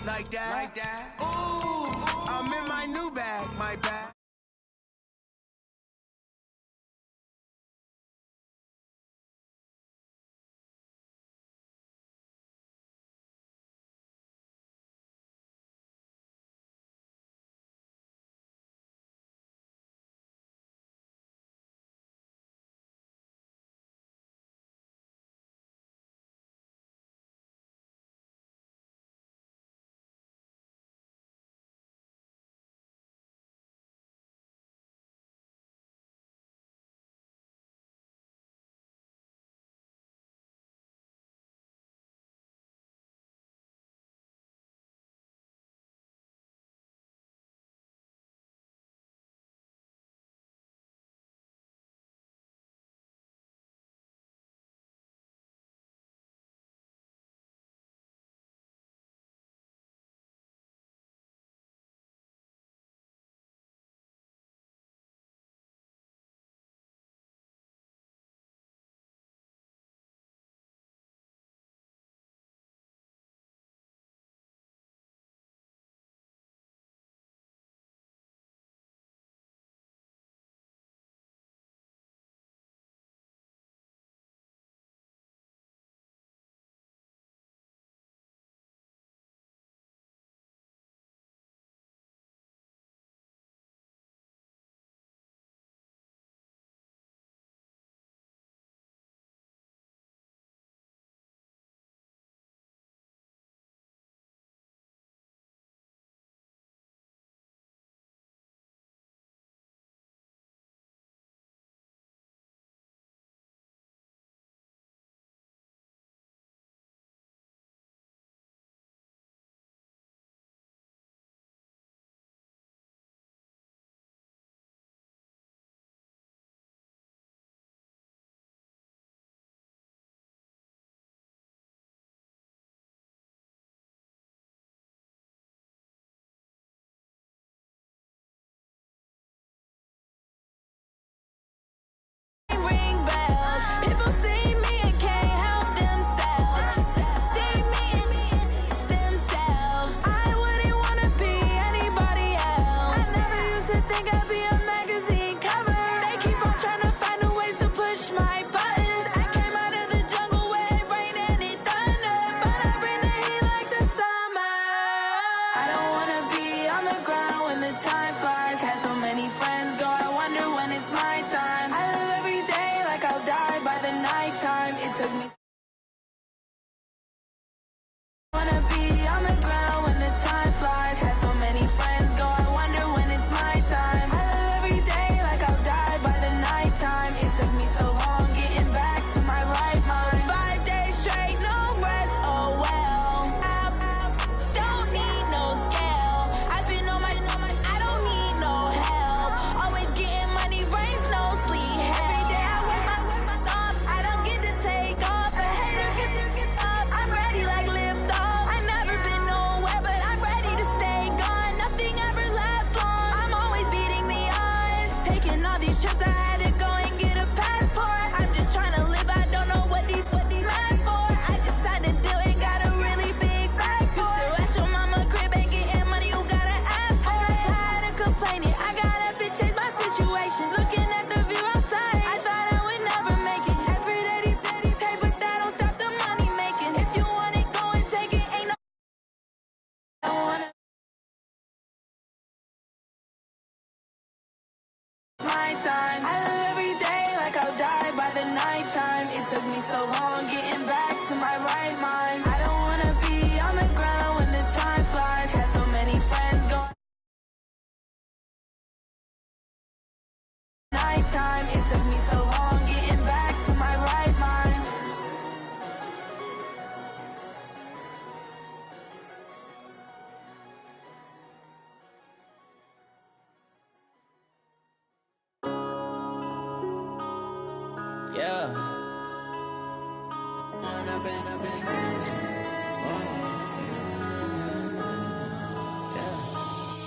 like that. Ooh, I'm in my new bag, my bag.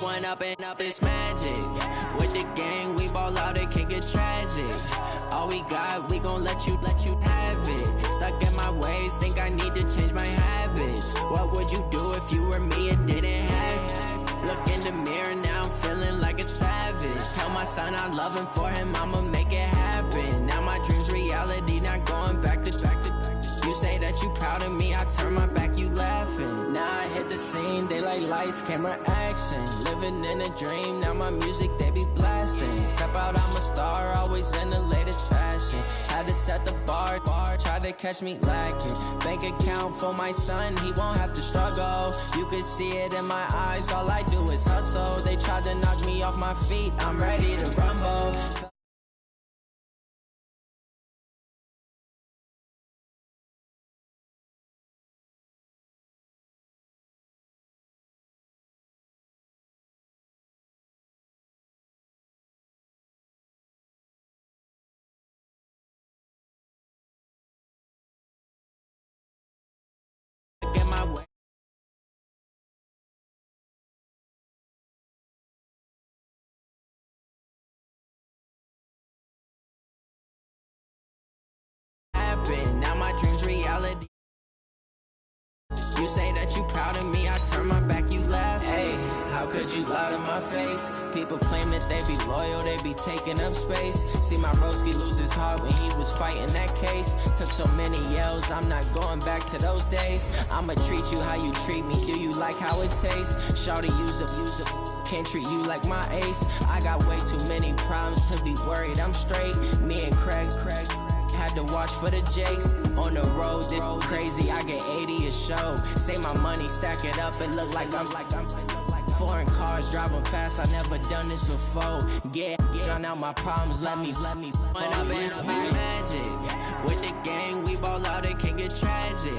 One up and up, it's magic. With the gang, we ball out, it can get tragic. All we got, we gon' let you have it. Stuck in my ways, think I need to change my habits. What would you do if you were me and son, I love him for him, I'ma make it happen. Now my dream's reality, not going back to. You say that you proud of me, I turn my back, you laughing. Now I hit the scene, they like lights, camera, action. Living in a dream, now my music, they be blasting. Step out, I'm a star, always in the latest fashion. Had to set the bar, try to catch me lacking. Bank account for my son, he won't have to struggle. You can see it in my eyes, all I do is hustle. They tried to knock me off my feet, I'm ready to rumble. Get my way. Now my dream's reality. You say that you proud of me, I turn my back, you laugh. Hey, how could you lie to my face? People claim that they be loyal, they be taking up space. See my broski lose his heart when he was fighting that case. Took so many yells, I'm not going back to those days. I'ma treat you how you treat me, do you like how it tastes? Shawty, use up, can't treat you like my ace. I got way too many problems to be worried, I'm straight. Me and Craig had to watch for the Jakes. On the road, this crazy, I get 80 a show. Say my money, stack it up, it look like I'm foreign cars, driving fast, I never done this before. Drown out my problems, let me When up in this magic. With the gang, we ball out, it can get tragic.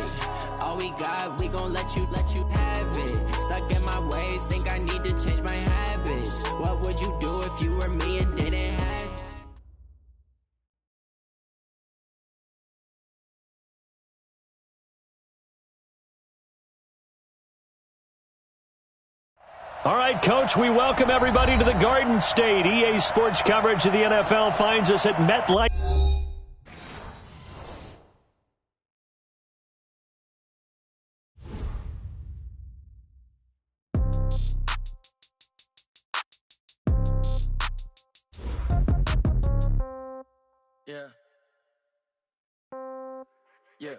All we got, we gon' let you have it. Stuck in my ways, think I need to change my habits. What would you do if you were me and didn't have it? All right, Coach, we welcome everybody to the Garden State. EA Sports coverage of the NFL finds us at MetLife. Yeah. Yeah.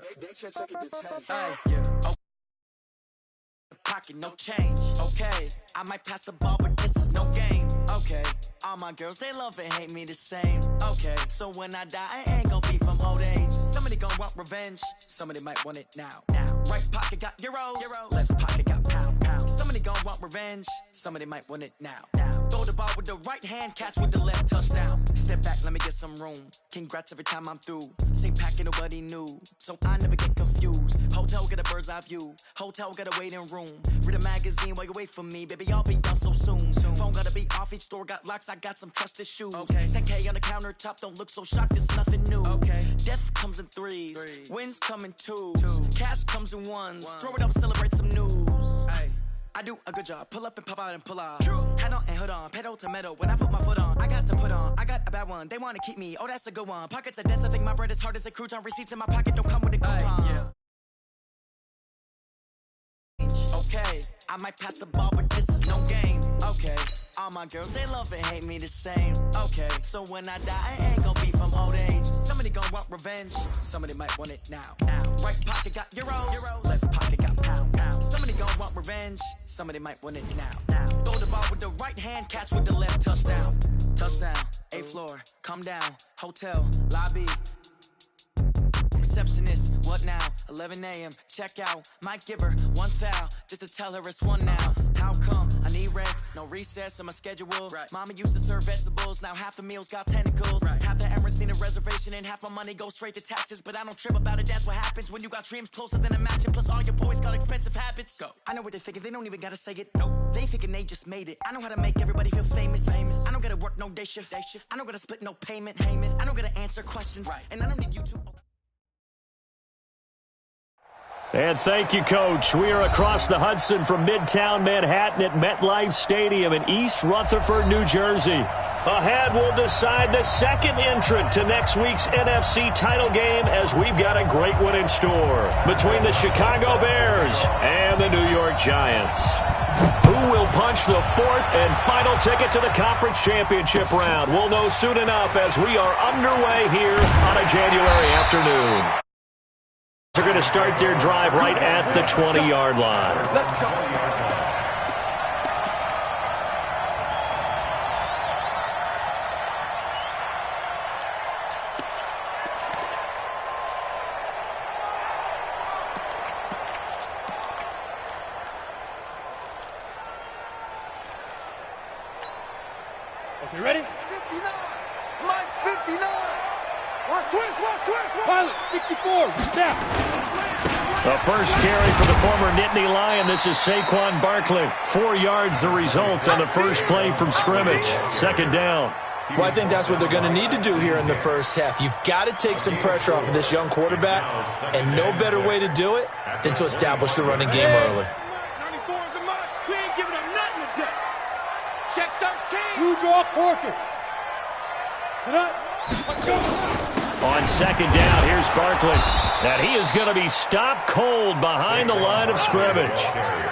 Pocket, no change, okay. I might pass the ball, but this is no game, okay. All my girls, they love and hate me the same, okay. So when I die, I ain't gon' be from old age. Somebody gon' want revenge, somebody might want it now. Right pocket got euros, left pocket got pound. Somebody gon' want revenge, somebody might want it now. Throw the ball with the right hand, catch with the left, touchdown. Step back, let me get some room. Congrats every time I'm through. Same packet, nobody knew, so I never get confused. Hotel get a bird's eye view, hotel got a waiting room. Read a magazine while you wait for me, baby, I'll be done so soon. Phone gotta be off, each store got locks, I got some trusted shoes. Okay. 10K on the countertop, don't look so shocked, it's nothing new. Okay. Death comes in threes, wins come in twos. Cash comes in ones, throw it up, celebrate some news. Ay. I do a good job, pull up and pop out and pull out. Head on and hood on, pedal to metal, when I put my foot on, I got to put on, I got a bad one, they wanna keep me, oh that's a good one. Pockets are dense, I think my bread is hard as a crouton, receipts in my pocket don't come with a coupon. Yeah. Okay, I might pass the ball, but this is no game, okay. All my girls, they love and hate me the same, okay. So when I die, I ain't gon' be from old age. Somebody gon' want revenge, somebody might want it now. Right pocket got euros, left pocket got pound. Somebody gon' want revenge, somebody might want it now. Throw the ball with the right hand, catch with the left, touchdown. Touchdown, 8th floor, come down, hotel, lobby. Receptionist, what now? 11 a.m. Check out. Might give her one foul just to tell her it's one now. How come? I need rest, no recess in my schedule. Right. Mama used to serve vegetables, now half the meals got tentacles. Right. Half the errands need a reservation and half my money goes straight to taxes. But I don't trip about it, that's what happens when you got dreams closer than a match. Plus all your boys got expensive habits. Go. I know what they're thinking, they don't even gotta say it. Nope. They thinking they just made it. I know how to make everybody feel famous. I don't gotta work no day shift. I don't gotta split no payment. I don't gotta answer questions. Right. And I don't need you to. And thank you, Coach. We are across the Hudson from Midtown Manhattan at MetLife Stadium in East Rutherford, New Jersey. Ahead, we'll decide the second entrant to next week's NFC title game as we've got a great one in store between the Chicago Bears and the New York York Giants. Who will punch the fourth and final ticket to the conference championship round? We'll know soon enough as we are underway here on a January afternoon. They're going to start their drive right at the 20-yard line. Let's go. Okay, ready? 59. Mine's 59. Watch twist. Pilot, 64. Snap. The first carry for the former Nittany Lion. This is Saquon Barkley. 4 yards the result on the first play from scrimmage. Second down. Well, I think that's what they're going to need to do here in the first half. You've got to take some pressure off of this young quarterback, and no better way to do it than to establish the running game early. 94 is the mark. We ain't giving them nothing today. Check 13. You draw Corkers. Sit up. Let's go. On second down, here's Barkley. And he is going to be stopped cold behind the line of scrimmage.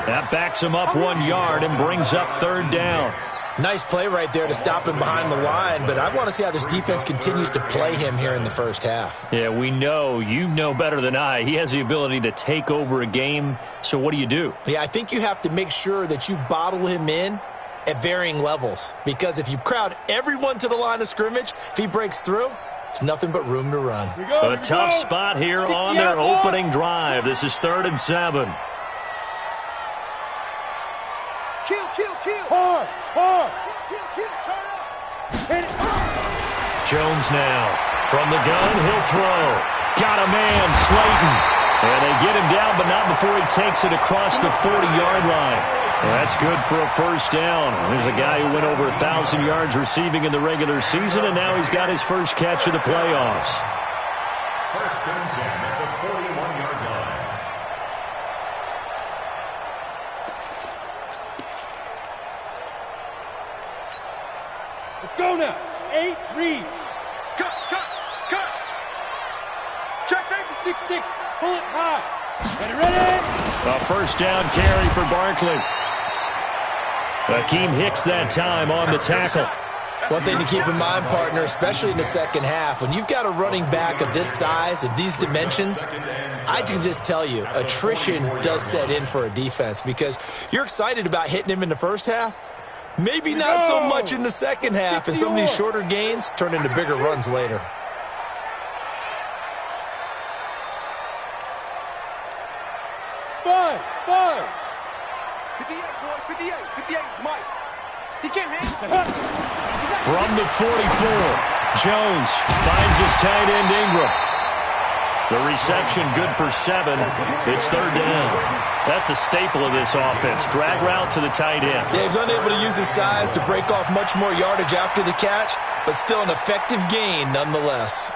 That backs him up 1 yard and brings up third down. Nice play right there to stop him behind the line, but I want to see how this defense continues to play him here in the first half. Yeah, we know. You know better than I. He has the ability to take over a game. So what do you do? Yeah, I think you have to make sure that you bottle him in at varying levels, because if you crowd everyone to the line of scrimmage, if he breaks through, there's nothing but room to run. A tough spot here on their opening drive. This is 3rd and 7. Kill. Hard. Kill. Turn up. Hit it. Jones now. From the gun, he'll throw. Got a man, Slayton. And they get him down, but not before he takes it across the 40-yard line. That's good for a first down. There's a guy who went over 1,000 yards receiving in the regular season, and now he's got his first catch of the playoffs. First and 10 at the 41-yard line. Let's go now. 8, read. Cut. Check safety. 6-6. Pull it high. Ready. A first down carry for Barkley. Akeem Hicks that time on the tackle. One thing to keep in mind, partner, especially in the second half, when you've got a running back of this size, of these dimensions, I can just tell you, attrition does set in for a defense, because you're excited about hitting him in the first half. Maybe not so much in the second half, and some of these shorter gains turn into bigger runs later. Five. 58, boy. 58 is Mike. He can't handle it. From the 44, Jones finds his tight end Ingram. The reception good for 7. It's third down. That's a staple of this offense. Drag route to the tight end. Yeah, he's unable to use his size to break off much more yardage after the catch, but still an effective gain nonetheless.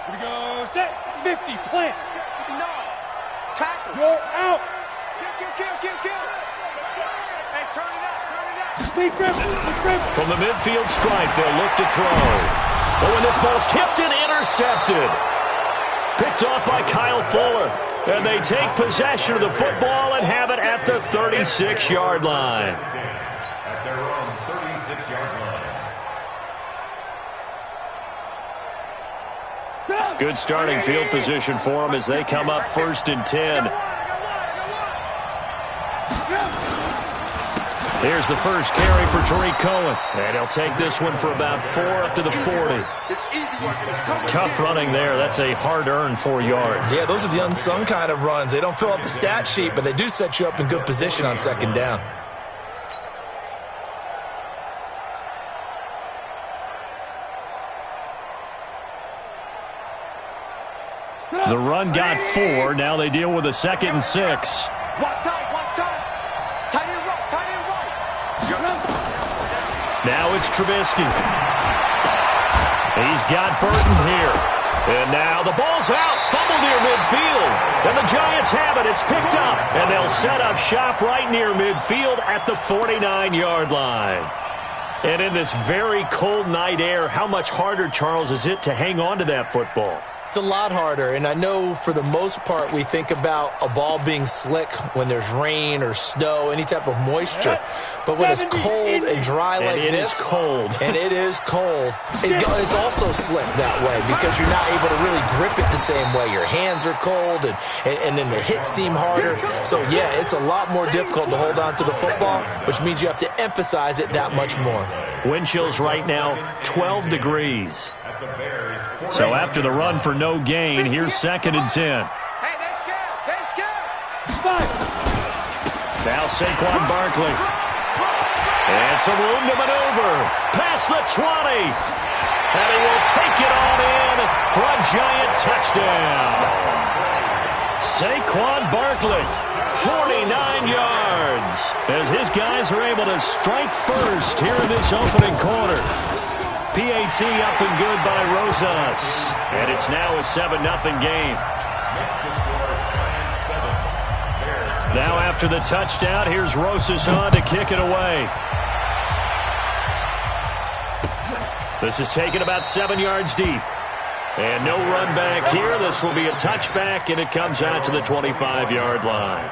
Here we go. Set. 50. Plant. 59. Tackle. You're out. Kill. Hey, turn it out. Lee Griffin. From the midfield stripe, they'll look to throw. Oh, and this ball's tipped and intercepted. Picked off by Kyle Fuller. And they take possession of the football and have it at the 36-yard line. At their own 36-yard line. Good starting field position for them as they come up 1st and 10. Here's the first carry for Tariq Cohen. And he'll take this one for about 4 up to the 40. Tough running there. That's a hard-earned 4 yards. Yeah, those are the unsung kind of runs. They don't fill up the stat sheet, but they do set you up in good position on second down. The run got 4. Now they deal with a 2nd and 6. Watch time. Tight end right. Now it's Trubisky. He's got Burton here. And now the ball's out. Fumble near midfield. And the Giants have it. It's picked up. And they'll set up shop right near midfield at the 49-yard line. And in this very cold night air, how much harder, Charles, is it to hang on to that football? It's a lot harder, and I know for the most part we think about a ball being slick when there's rain or snow, any type of moisture. But when it's cold and dry like this, it is cold. And it is cold, it's also slick that way because you're not able to really grip it the same way. Your hands are cold, and then the hits seem harder. So, yeah, it's a lot more difficult to hold on to the football, which means you have to emphasize it that much more. Wind chills right now, 12 degrees. So after the run for no gain, here's 2nd and 10. Hey, they're scared. They're scared. Now Saquon Barkley. And some room to maneuver. Past the 20. And he will take it on in for a giant touchdown. Saquon Barkley, 49 yards. As his guys are able to strike first here in this opening quarter. PAT up and good by Rosas. And it's now a 7-0 game. Now after the touchdown, here's Rosas on to kick it away. This is taken about 7 yards deep. And no run back here. This will be a touchback, and it comes out to the 25-yard line.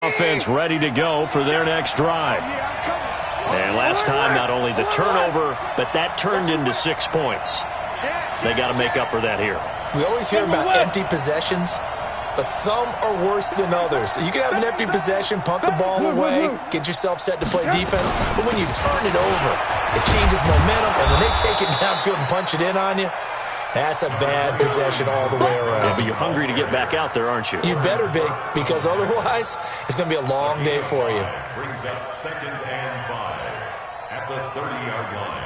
Offense ready to go for their next drive. And last time, not only the turnover, but that turned into 6 points. They got to make up for that here. We always hear about empty possessions, but some are worse than others. You can have an empty possession, punt the ball away, get yourself set to play defense, but when you turn it over, it changes momentum, and when they take it downfield and punch it in on you, that's a bad possession all the way around. Yeah, but you're hungry to get back out there, aren't you? You better be, because otherwise, it's going to be a long day for you. Brings up 2nd and 5 at the 30-yard line.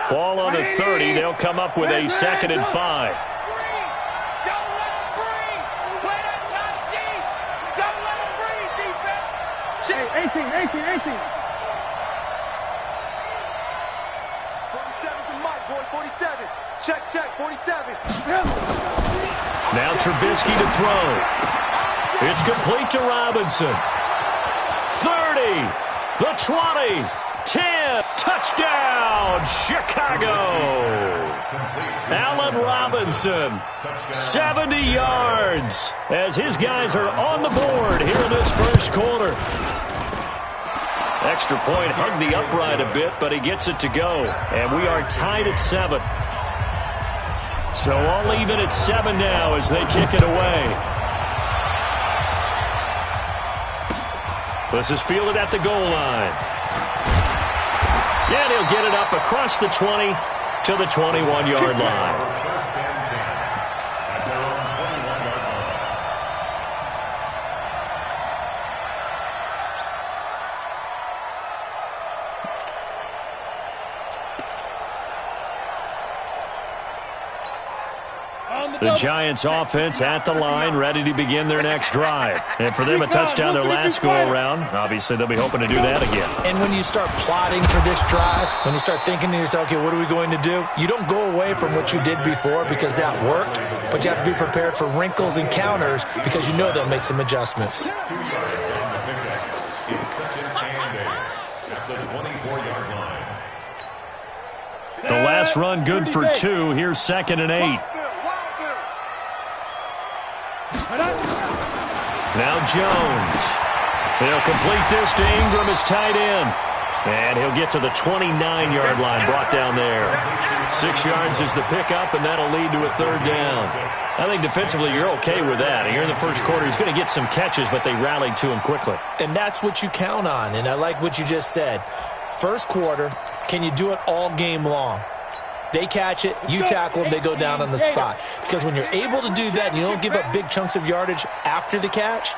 Ball on the 30. They'll come up with a 2nd and 5. Hey, 18. 47's the mic, boy. 47. Check, 47. Now Trubisky to throw. It's complete to Robinson. 30. The 20. 10. Touchdown, Chicago. Allen Robinson, 70 yards, as his guys are on the board here in this first quarter. Extra point hugged the upright a bit, but he gets it to go. And we are tied at 7. So all even at 7 now as they kick it away. This is fielded at the goal line. And he'll get it up across the 20 to the 21-yard line. The Giants offense at the line, ready to begin their next drive. And for them, a touchdown their last go-around. Obviously, they'll be hoping to do that again. And when you start plotting for this drive, when you start thinking to yourself, okay, what are we going to do? You don't go away from what you did before because that worked, but you have to be prepared for wrinkles and counters because you know they'll make some adjustments. 2 yards on the pickup. It's 2nd and 8 at the 24-yard line. The last run good for 2. Here's 2nd and 8. Now Jones. He'll complete this to Ingram as tight end. And he'll get to the 29-yard line, brought down there. 6 yards is the pickup, and that'll lead to a 3rd down. I think defensively you're okay with that. Here in the first quarter, he's going to get some catches, but they rallied to him quickly. And that's what you count on, and I like what you just said. First quarter, can you do it all game long? They catch it, you tackle them, they go down on the spot. Because when you're able to do that and you don't give up big chunks of yardage after the catch,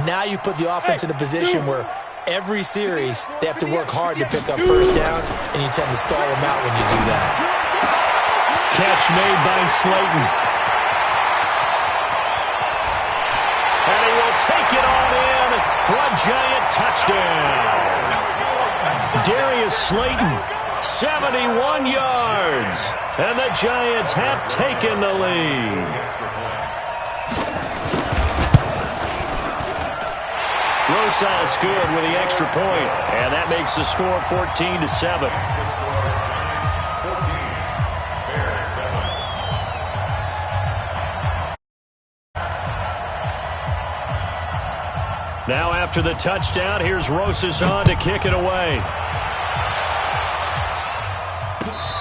now you put the offense in a position where every series they have to work hard to pick up first downs, and you tend to stall them out when you do that. Catch made by Slayton. And he will take it on in for a giant touchdown. Darius Slayton, 71 yards. And the Giants have taken the lead. Rosas good with the extra point, and that makes the score 14-7. Now after the touchdown, here's Rosas on to kick it away.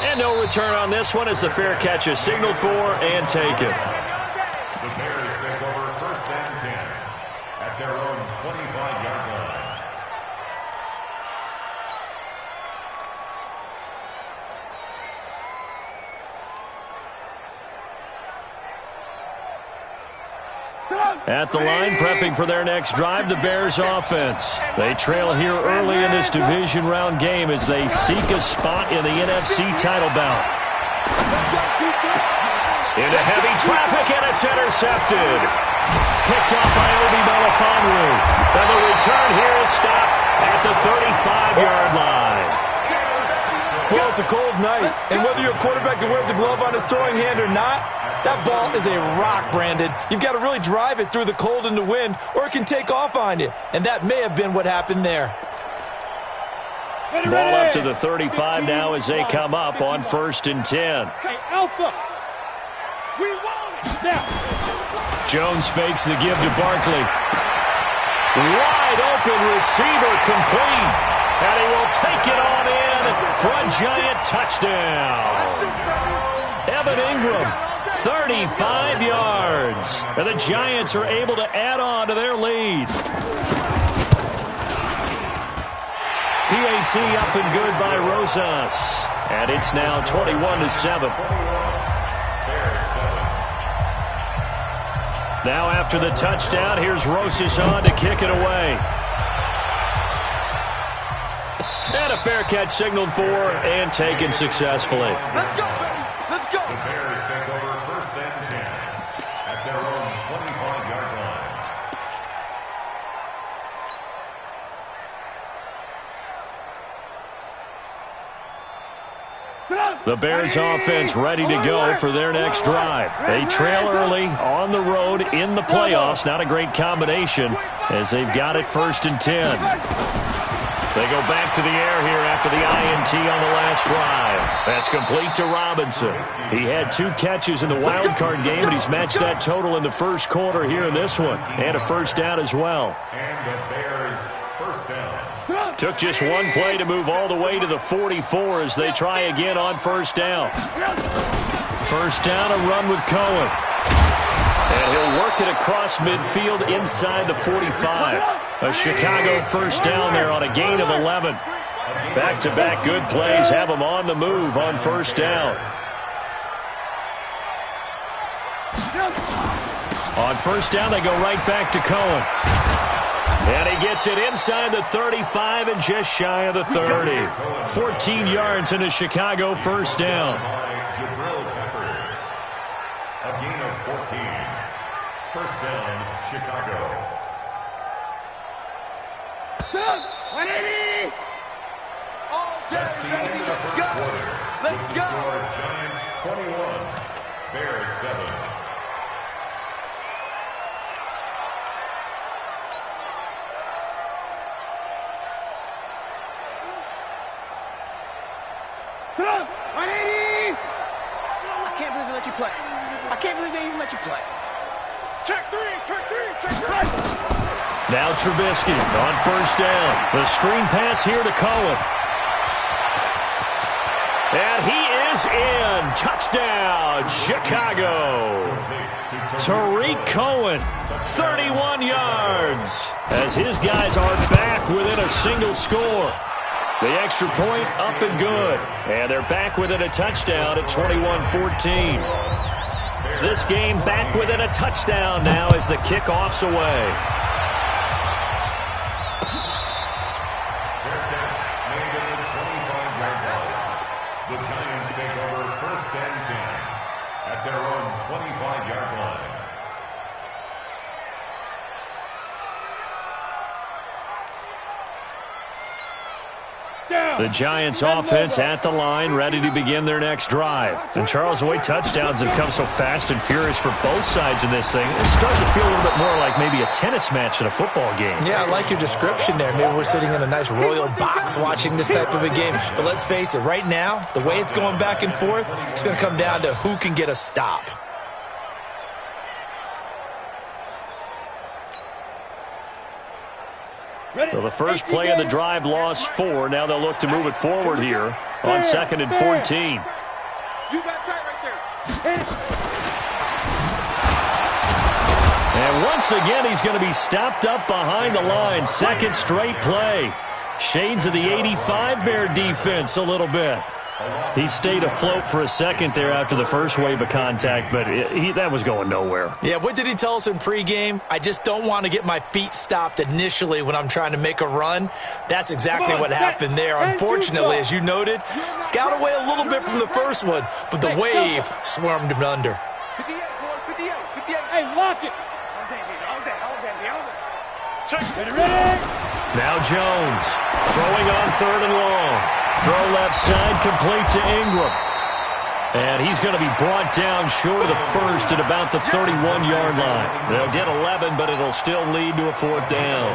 And no return on this one as the fair catch is signaled for and taken. The Bears take over 1st and 10 at their own 25-yard line. At the line, prepping for their next drive, the Bears offense. They trail here early in this division round game as they seek a spot in the NFC title bout. Into heavy traffic, and it's intercepted. Picked off by Obi Melifonwu. And the return here is stopped at the 35-yard line. Well, it's a cold night, and whether you're a quarterback that wears a glove on his throwing hand or not, that ball is a rock, Brandon. You've got to really drive it through the cold and the wind, or it can take off on you. And that may have been what happened there. Ball up to the 35 now as they come up on 1st and 10. Hey, Alpha, we want it now. Jones fakes the give to Barkley. Wide open receiver complete. And he will take it on in for a giant touchdown. Evan Ingram, 35 yards. And the Giants are able to add on to their lead. PAT up and good by Rosas. And it's now 21-7. Now after the touchdown, here's Rosas on to kick it away. And a fair catch signaled for and taken successfully. Let's go, baby. Let's go. The Bears take over 1st and 10 at their own 25-yard line. The Bears offense ready to go for their next drive. They trail early on the road in the playoffs. Not a great combination as they've got it 1st and 10. They go back to the air here after the INT on the last drive. That's complete to Robinson. He had 2 catches in the wild card game, and he's matched that total in the first quarter here in this one. And a first down as well. And the Bears first down. Took just one play to move all the way to the 44 as they try again on first down. First down, a run with Cohen. And he'll work it across midfield inside the 45. A Chicago first down there on a gain of 11. Back-to-back good plays have them on the move on first down. On first down, they go right back to Cohen. And he gets it inside the 35 and just shy of the 30. 14 yards in a Chicago first down. A gain of 14. First down, Chicago. 180. All day, That's the end of the first let's go. quarter. Let's go. Score, Giants 21, Bears 7. I can't believe they let you play. I can't believe they even let you play. Check three, check three, check three. Now Trubisky on first down. The screen pass here to Cohen. And he is in. Touchdown, Chicago. Tariq Cohen, 31 yards. As his guys are back within a single score. The extra point up and good. And they're back within a touchdown at 21-14. This game back within a touchdown now as the kickoff's away. The Giants take over first and 10 at their own 25-yard line. The Giants offense at the line, ready to begin their next drive. And Charles, the way touchdowns have come so fast and furious for both sides in this thing, it's starting to feel a little bit more like maybe a tennis match in a football game. Yeah, I like your description there. Maybe we're sitting in a nice royal box watching this type of a game. But let's face it, right now, the way it's going back and forth, it's going to come down to who can get a stop. So the first play of the drive lost 4. Now they'll look to move it forward here on 2nd and 14. You got tight right there. And once again, he's going to be stopped up behind the line. Second straight play. Shades of the 85 Bear defense a little bit. He stayed afloat for a second there after the first wave of contact, but that was going nowhere. Yeah, what did he tell us in pregame? I just don't want to get my feet stopped initially when I'm trying to make a run. That's exactly what happened there. Unfortunately, as you noted, got away a little bit from the first one, but the wave swarmed him under. 58, boys, 58, 58. Hey, lock it. Ready? Now Jones throwing on 3rd and long. Throw left side, complete to Ingram. And he's going to be brought down short of the first at about the 31-yard line. They'll get 11, but it'll still lead to a 4th down.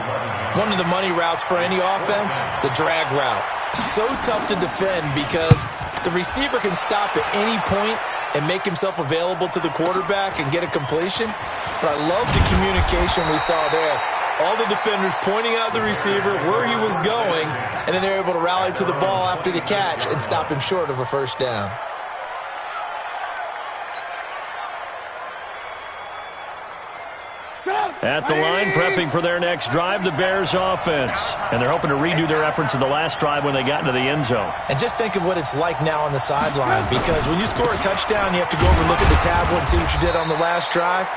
One of the money routes for any offense, the drag route. So tough to defend because the receiver can stop at any point and make himself available to the quarterback and get a completion. But I love the communication we saw there. All the defenders pointing out the receiver, where he was going, and then they're able to rally to the ball after the catch and stop him short of a first down. At the line, prepping for their next drive, the Bears offense. And they're hoping to redo their efforts in the last drive when they got into the end zone. And just think of what it's like now on the sideline, because when you score a touchdown, you have to go over and look at the tablet and see what you did on the last drive.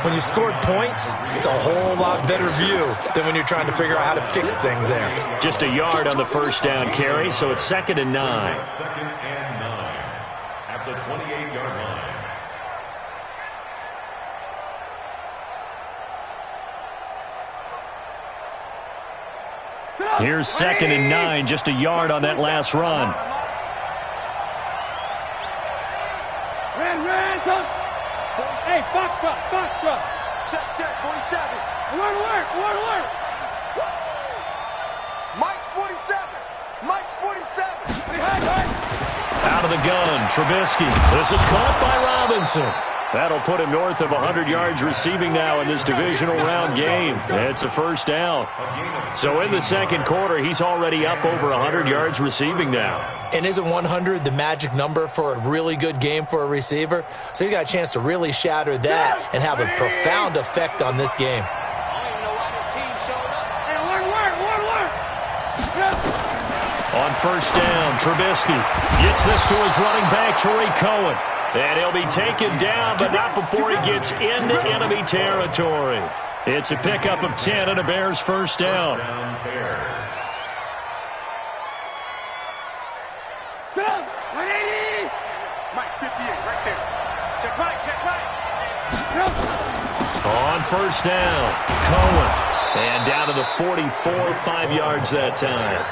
When you scored points, it's a whole lot better view than when you're trying to figure out how to fix things there. Just a yard on the first down carry, so it's 2nd and 9. 2nd and 9 at the 28-yard line. Here's 2nd and 9, just a yard on that last run. Ran, hey, box truck. Check, 47. Alert. Mike's 47. Mike's 47. Out of the gun, Trubisky. This is caught by Robinson. That'll put him north of 100 yards receiving now in this divisional round game. It's a first down. So in the second quarter, he's already up over 100 yards receiving now. And isn't 100 the magic number for a really good game for a receiver? So he got a chance to really shatter that and have a profound effect on this game. On first down, Trubisky gets this to his running back, Tariq Cohen. And he'll be taken down, but not before he gets into enemy territory. It's a pickup of 10 and a Bears first down. Mike, 58, right there. Check Mike. On first down, Cohen. And down to the 44, 5 yards that time.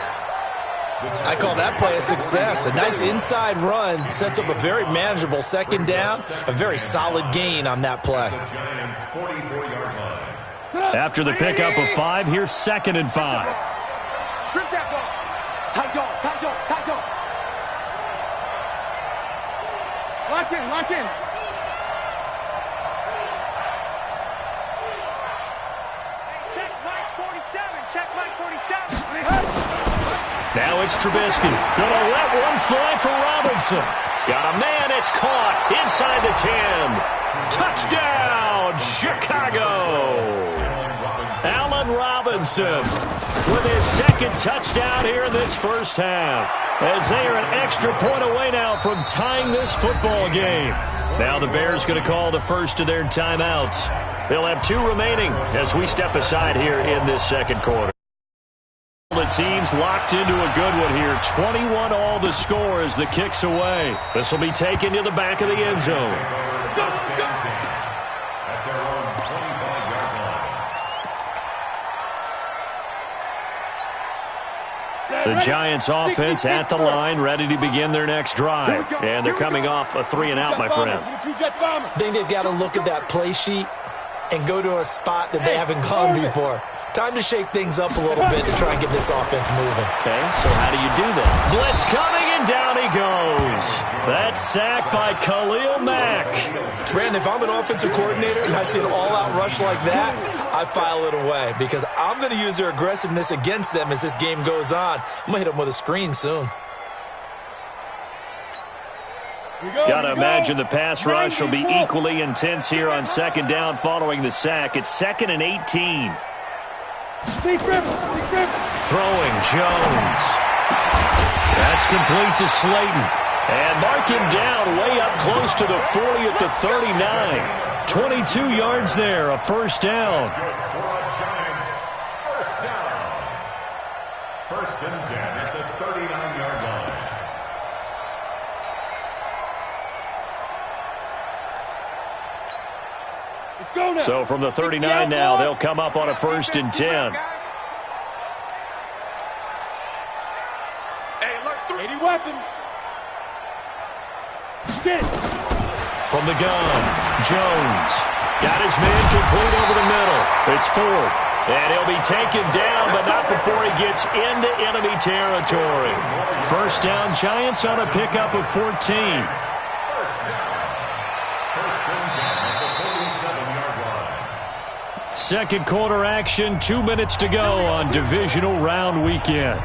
I call that play a success. A nice inside run sets up a very manageable second down. A very solid gain on that play. After the pickup of 5, here's 2nd and 5. Strip that ball. Tight dog. Lock in. Check Mike 47. Now it's Trubisky. Gonna let one fly for Robinson. Got a man, it's caught inside the 10. Touchdown, Chicago. Allen Robinson with his second touchdown here in this first half. As they are an extra point away now from tying this football game. Now the Bears going to call the first of their timeouts. They'll have 2 remaining as we step aside here in this second quarter. The team's locked into a good one here. 21 all the score as the kick's away. This will be taken to the back of the end zone. The Giants offense at the line, ready to begin their next drive. And they're coming off a 3-and-out, my friend. I think they've got to look at that play sheet and go to a spot that they haven't gone before. Time to shake things up a little bit to try and get this offense moving. Okay, so how do you do that? Blitz coming, and down he goes. That's sacked by Khalil Mack. Brandon, if I'm an offensive coordinator and I see an all-out rush like that, I file it away because I'm going to use their aggressiveness against them as this game goes on. I'm going to hit them with a screen soon. Got to imagine the pass rush will be equally intense here on second down following the sack. It's 2nd and 18. Throwing Jones. That's complete to Slayton. And mark him down way up close to the 40 at the 39. 22 yards there, a first down. First and 10 at the 39-yard line. So from the 39 now, they'll come up on a 1st and 10. From the gun, Jones got his man complete over the middle. It's Ford, and he'll be taken down, but not before he gets into enemy territory. First down, Giants on a pickup of 14. First and 10 at the 47-yard line. Second quarter action, 2 minutes to go on divisional round weekend.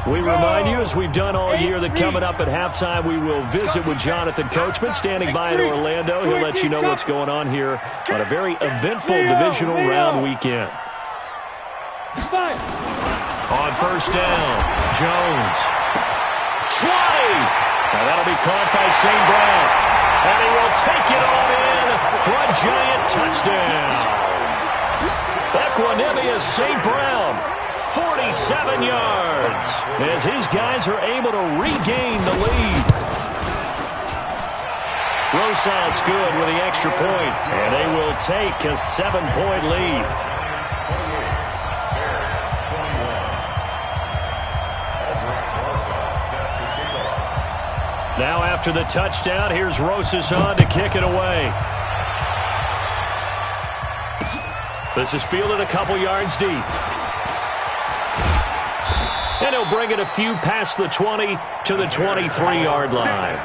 We remind you, as we've done all year, that coming up at halftime, we will visit with Jonathan Coachman, standing by in Orlando. He'll let you know what's going on here on a very eventful divisional round weekend. On first down, Jones. 20! Now that'll be caught by St. Brown. And he will take it on in for a Giant touchdown. Equanimous St. Brown. 47 yards as his guys are able to regain the lead. Rosas good with the extra point, and they will take a 7-point lead. Now after the touchdown, here's Rosas on to kick it away. This is fielded a couple yards deep. And he'll bring it a few past the 20 to the 23-yard line.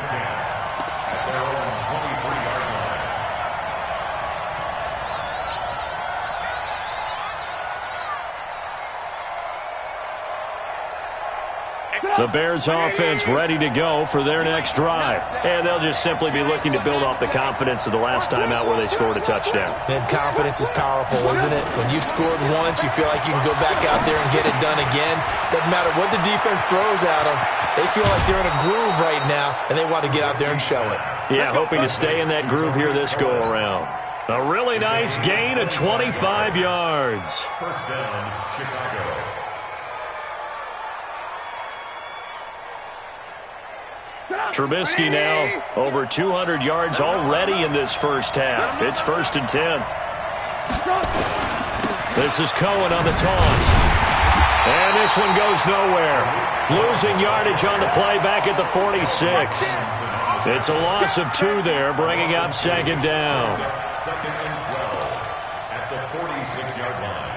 The Bears offense ready to go for their next drive. And they'll just simply be looking to build off the confidence of the last time out where they scored a touchdown. And confidence is powerful, isn't it? When you've scored once, you feel like you can go back out there and get it done again. Doesn't matter what the defense throws at them. They feel like they're in a groove right now, and they want to get out there and show it. Yeah, hoping to stay in that groove here this go-around. A really nice gain of 25 yards. First down, Chicago. Trubisky now over 200 yards already in this first half. It's 1st and 10. This is Cohen on the toss. And this one goes nowhere. Losing yardage on the play back at the 46. It's a loss of 2 there, bringing up second down. 2nd and 12 at the 46-yard line.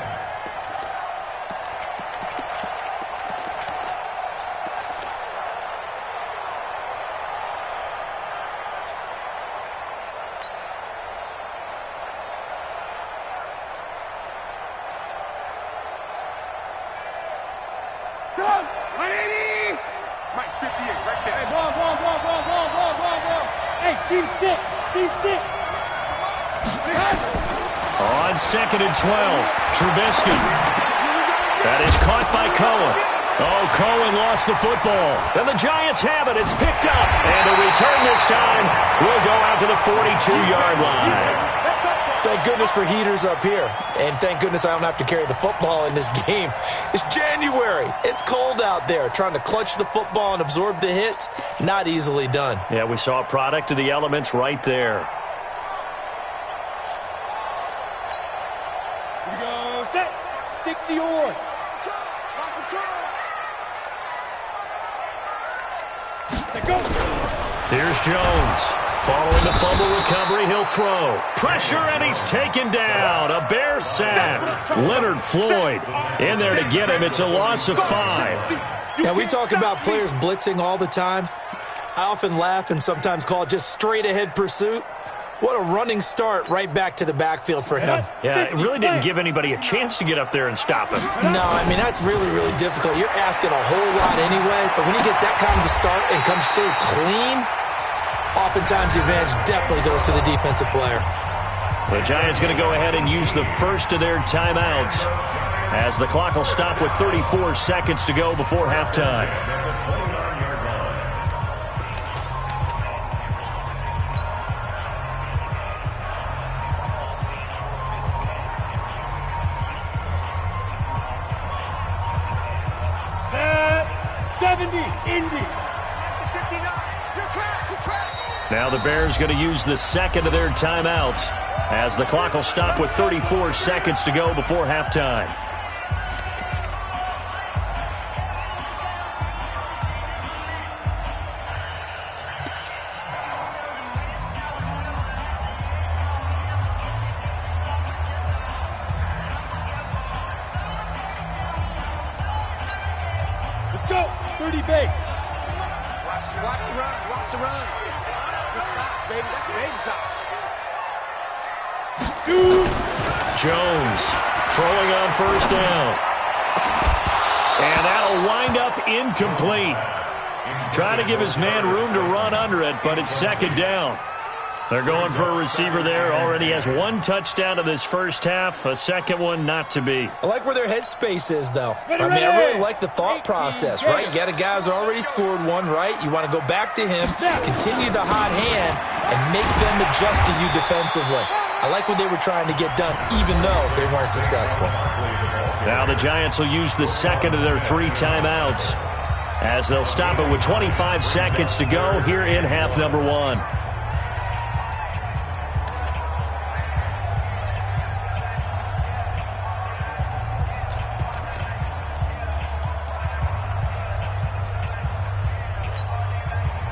On 2nd and 12, Trubisky. That is caught by Cohen. Oh, Cohen lost the football. And the Giants have it. It's picked up. And the return this time will go out to the 42-yard line. Thank goodness for heaters up here. And thank goodness I don't have to carry the football in this game. It's January. It's cold out there. Trying to clutch the football and absorb the hits, not easily done. Yeah, we saw a product of the elements right there. Here's Jones. Following the fumble recovery, he'll throw. Pressure, and he's taken down. A Bear sack. Leonard Floyd in there to get him. It's a loss of 5. Now, we talk about players blitzing all the time. I often laugh and sometimes call it just straight-ahead pursuit. What a running start right back to the backfield for him. Yeah, it really didn't give anybody a chance to get up there and stop him. No, I mean, that's really, really difficult. You're asking a whole lot anyway, but when he gets that kind of a start and comes through clean, oftentimes the advantage definitely goes to the defensive player. The Giants going to go ahead and use the first of their timeouts as the clock will stop with 34 seconds to go before halftime. Now the Bears going to use the second of their timeouts as the clock will stop with 34 seconds to go before halftime. Let's go. 30 base. Watch the run. Watch the run. Good side, baby. That's baby side. Jones throwing on first down. And that'll wind up incomplete. Trying to give his man room to run under it, but it's second down. They're going for a receiver there. Already has one touchdown in this first half. A second one not to be. I like where their headspace is, though. I mean, I really like the thought process, right? You got a guy who's already scored one, right? You want to go back to him, continue the hot hand, and make them adjust to you defensively. I like what they were trying to get done, even though they weren't successful. Now the Giants will use the second of their 3 timeouts as they'll stop it with 25 seconds to go here in half number 1.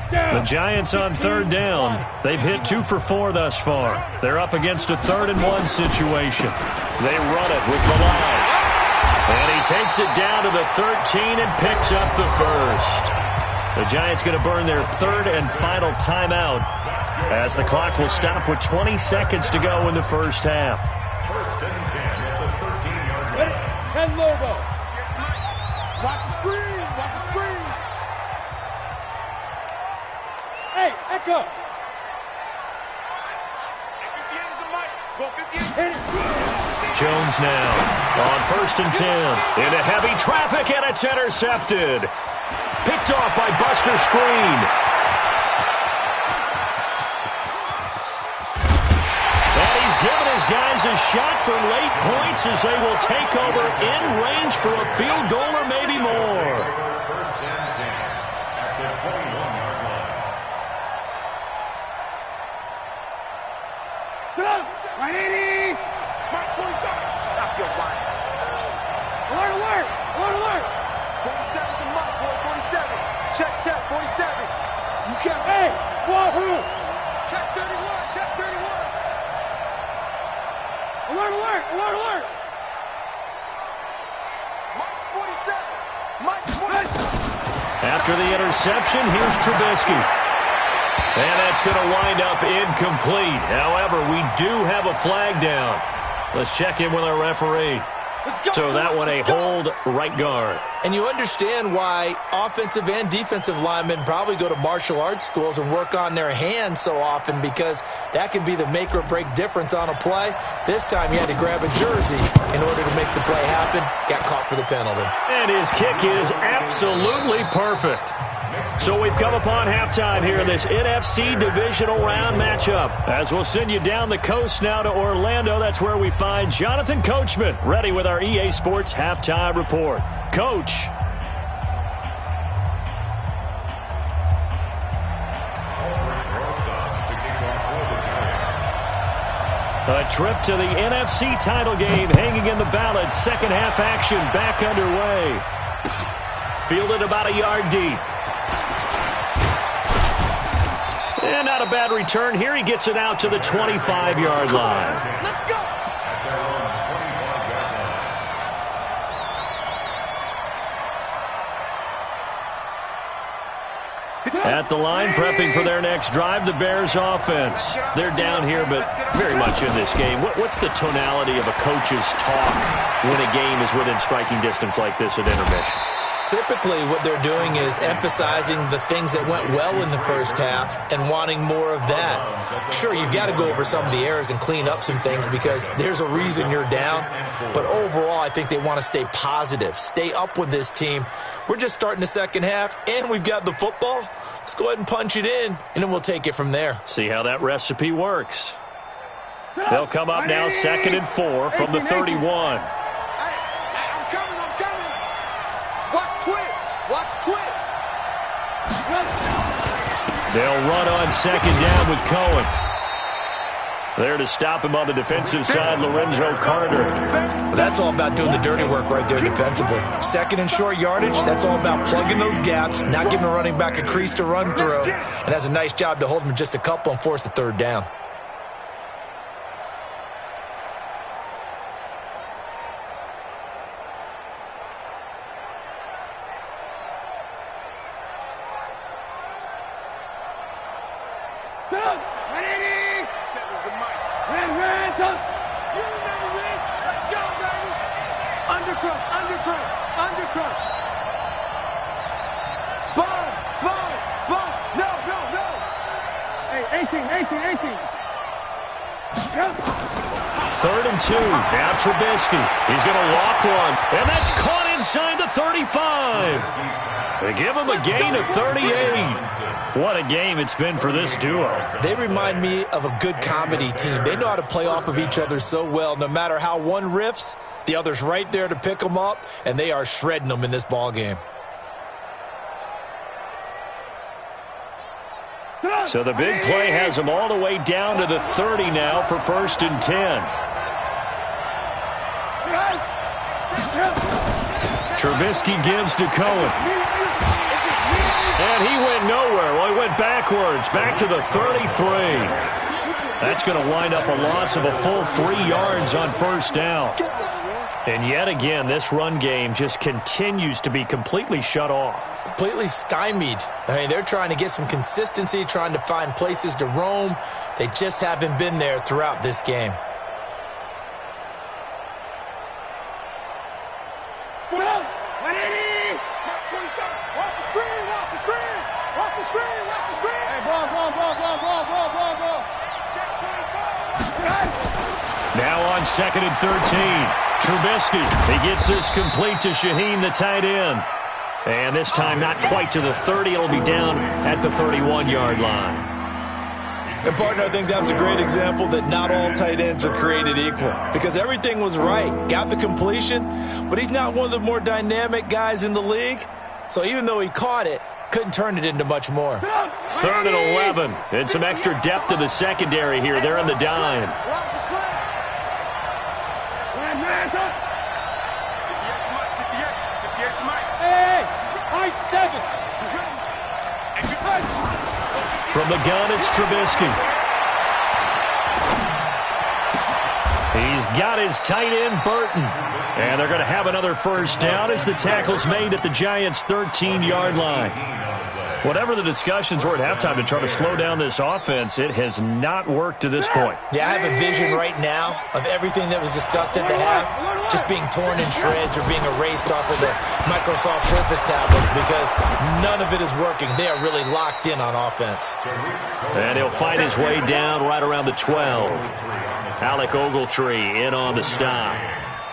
The Giants on third down. They've hit 2 for 4 thus far. They're up against a 3rd and 1 situation. They run it with Balaj. And he takes it down to the 13 and picks up the first. The Giants going to burn their 3rd and final timeout as the clock will stop with 20 seconds to go in the first half. First and 10 at the 13-yard line. 10 logo. Watch the screen. Watch the screen. Hey, Echo. Hit it. Jones now on first and 10 into heavy traffic, and it's intercepted. Picked off by Buster Screen. And he's given his guys a shot for late points as they will take over in range for a field goal or maybe more. First and 10 at the 21-yard line. Stop your whining. Alert, alert. Alert, alert. 47's the mark, boy. 47. Check, check. 47. You can't. Hey, Wahoo. Check 31. Check 31. Alert, alert. Alert, alert. Mike's 47. Mike's 47. After the interception, here's Trubisky. And that's going to wind up incomplete. However, we do have a flag down. Let's check in with our referee. So that one a hold right guard. And you understand why offensive and defensive linemen probably go to martial arts schools and work on their hands so often, because that can be the make or break difference on a play. This time he had to grab a jersey in order to make the play happen. Got caught for the penalty. And his kick is absolutely perfect. So we've come upon halftime here in this NFC divisional round matchup. As we'll send you down the coast now to Orlando, that's where we find Jonathan Coachman ready with our EA Sports halftime report. Coach. A trip to the NFC title game hanging in the balance. Second half action back underway. Fielded about a yard deep. And not a bad return here. He gets it out to the 25-yard line. Let's go. At the line, prepping for their next drive, the Bears offense. They're down here, but very much in this game. What's the tonality of a coach's talk when a game is within striking distance like this at intermission? Typically, what they're doing is emphasizing the things that went well in the first half and wanting more of that. Sure, you've got to go over some of the errors and clean up some things because there's a reason you're down. But overall, I think they want to stay positive, stay up with this team. We're just starting the second half, and we've got the football. Let's go ahead and punch it in, and then we'll take it from there. See how that recipe works. They'll come up now 2nd and 4 from the 31. They'll run on 2nd down with Cohen. There to stop him on the defensive side, Lorenzo Carter. Well, that's all about doing the dirty work right there defensively. 2nd and short yardage, that's all about plugging those gaps, not giving a running back a crease to run through, and has a nice job to hold him just a couple and force a 3rd down. Now Trubisky. He's going to loft one. And that's caught inside the 35. They give him a gain of 38. What a game it's been for this duo. They remind me of a good comedy team. They know how to play off of each other so well. No matter how one riffs, the other's right there to pick them up, and they are shredding them in this ball game. So the big play has them all the way down to the 30 now for 1st and 10. Trubisky gives to Cohen. And he went nowhere. Well, he went backwards, back to the 33. That's going to wind up a loss of a full 3 yards on 1st down. And yet again, this run game just continues to be completely shut off. Completely stymied. I mean, they're trying to get some consistency, trying to find places to roam. They just haven't been there throughout this game. Now on 2nd and 13. Trubisky. He gets this complete to Shaheen, the tight end. And this time not quite to the 30. It'll be down at the 31-yard line. And, partner, I think that's a great example that not all tight ends are created equal. Because everything was right. Got the completion, but he's not one of the more dynamic guys in the league. So even though he caught it, couldn't turn it into much more. 3rd and 11. And some extra depth to the secondary here. They're on the dime. From the gun, it's Trubisky. He's got his tight end, Burton. And they're going to have another 1st down as the tackle's made at the Giants' 13-yard line. Whatever the discussions were at halftime to try to slow down this offense, it has not worked to this point. Yeah, I have a vision right now of everything that was discussed at the half just being torn in shreds or being erased off of the Microsoft Surface tablets because none of it is working. They are really locked in on offense. And he'll find his way down right around the 12. Alec Ogletree in on the stop.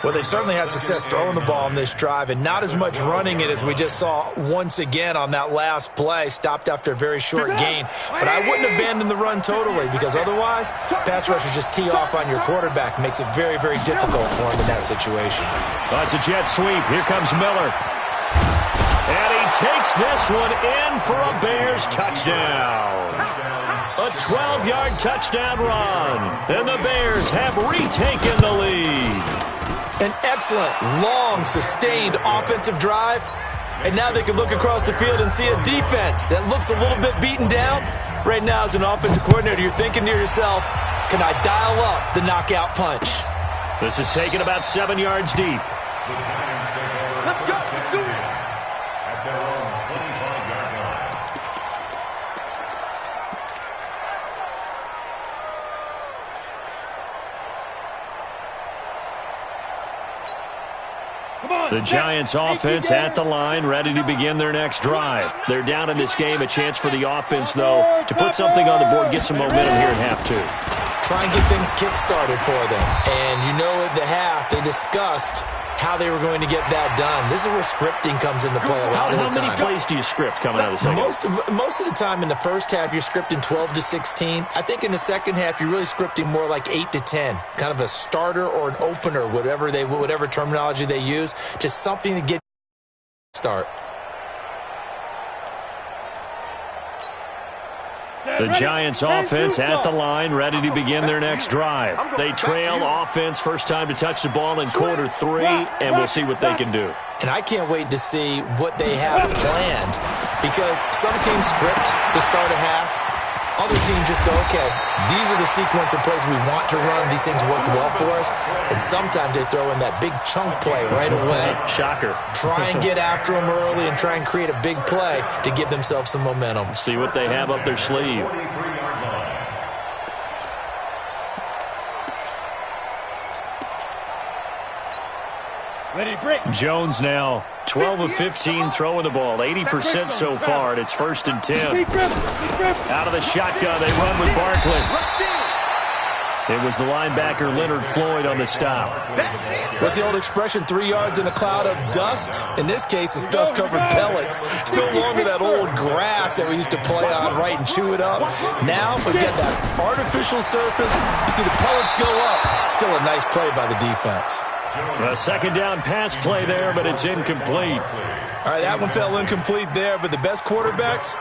Well, they certainly had success throwing the ball on this drive and not as much running it as we just saw once again on that last play. Stopped after a very short gain. But I wouldn't abandon the run totally because otherwise, pass rushers just tee off on your quarterback. Makes it very, very difficult for him in that situation. Oh, it's a jet sweep. Here comes Miller. And he takes this one in for a Bears touchdown. A 12-yard touchdown run. And the Bears have retaken the lead. An excellent, long, sustained offensive drive. And now they can look across the field and see a defense that looks a little bit beaten down. Right now, as an offensive coordinator, you're thinking to yourself, can I dial up the knockout punch? This is taken about 7 yards deep. Let's go. Do it. At their own 25-yard line. The Giants offense at the line, ready to begin their next drive. They're down in this game. A chance for the offense, though, to put something on the board, get some momentum here in half two. Try and get things kick-started for them. And you know at the half, they discussed how they were going to get that done. This is where scripting comes into play a lot of the time. How many plays do you script coming out of the second? Most of the time in the first half, you're scripting 12 to 16. I think in the second half, you're really scripting more like 8 to 10. Kind of a starter or an opener, whatever terminology they use. Just something to get start. The Giants offense at the line, ready to begin their next drive. They trail offense, first time to touch the ball in quarter 3, and we'll see what they can do. And I can't wait to see what they have planned, because some teams script to start a half. Other teams just go, okay, these are the sequence of plays we want to run. These things worked well for us. And sometimes they throw in that big chunk play right away. Shocker. Try and get after them early and try and create a big play to give themselves some momentum. See what they have up their sleeve. Jones now 12 of 15 throwing the ball, 80% so far, and it's 1st and 10. Out of the shotgun, they run with Barkley. It was the linebacker Leonard Floyd on the stop. What's the old expression, 3 yards in a cloud of dust? In this case, it's dust-covered pellets. It's no longer that old grass that we used to play on, right, and chew it up. Now, we've got that artificial surface. You see the pellets go up. Still a nice play by the defense. A second down pass play there, but it's incomplete. All right, that one fell incomplete there, but the best quarterbacks,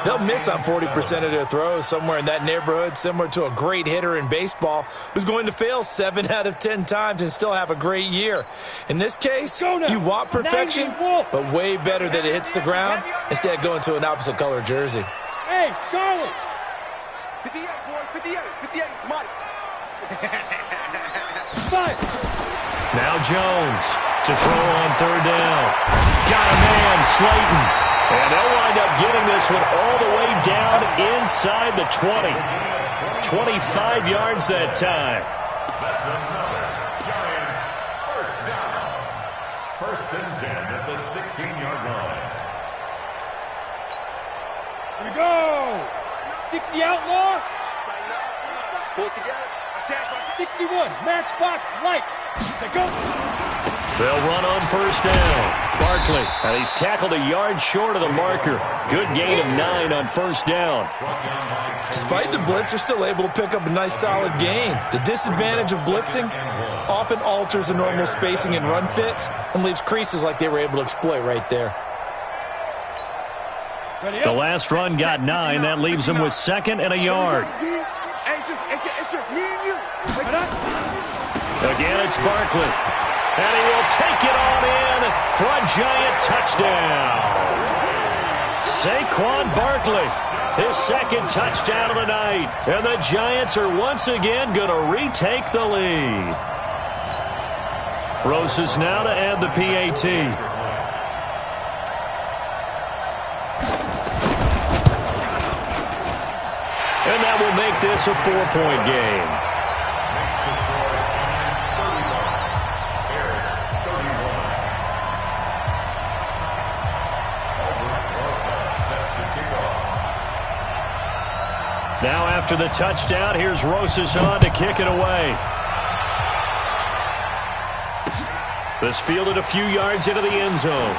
they'll miss on 40% of their throws, somewhere in that neighborhood, similar to a great hitter in baseball who's going to fail 7 out of 10 times and still have a great year. In this case, you want perfection, but way better that it hits the ground instead of going to an opposite color jersey. Hey, Charlie! 58, boys, 58, 58, Mike. Five. Now Jones to throw on third down. Got a man, Slayton. And they'll wind up getting this one all the way down inside the 20. 25 yards that time. That's another Giants first down. 1st and 10 at the 16-yard line. Here we go. 60 outlaw. Pull it together. 61, matchbox lights. Go. They'll run on first down. Barkley, and he's tackled a yard short of the marker. Good gain of 9 on first down. Despite the blitz, they're still able to pick up a nice solid gain. The disadvantage of blitzing often alters the normal spacing and run fits and leaves creases like they were able to exploit right there. The last run got 9. That leaves them with 2nd and a yard. It's just me and you. Again, it's Barkley. And he will take it on in for a Giant touchdown. Saquon Barkley, his 2nd touchdown of the night. And the Giants are once again going to retake the lead. Rosas now to add the PAT. And that will make this a 4-point game. Now after the touchdown, here's Rosas on to kick it away. This fielded a few yards into the end zone.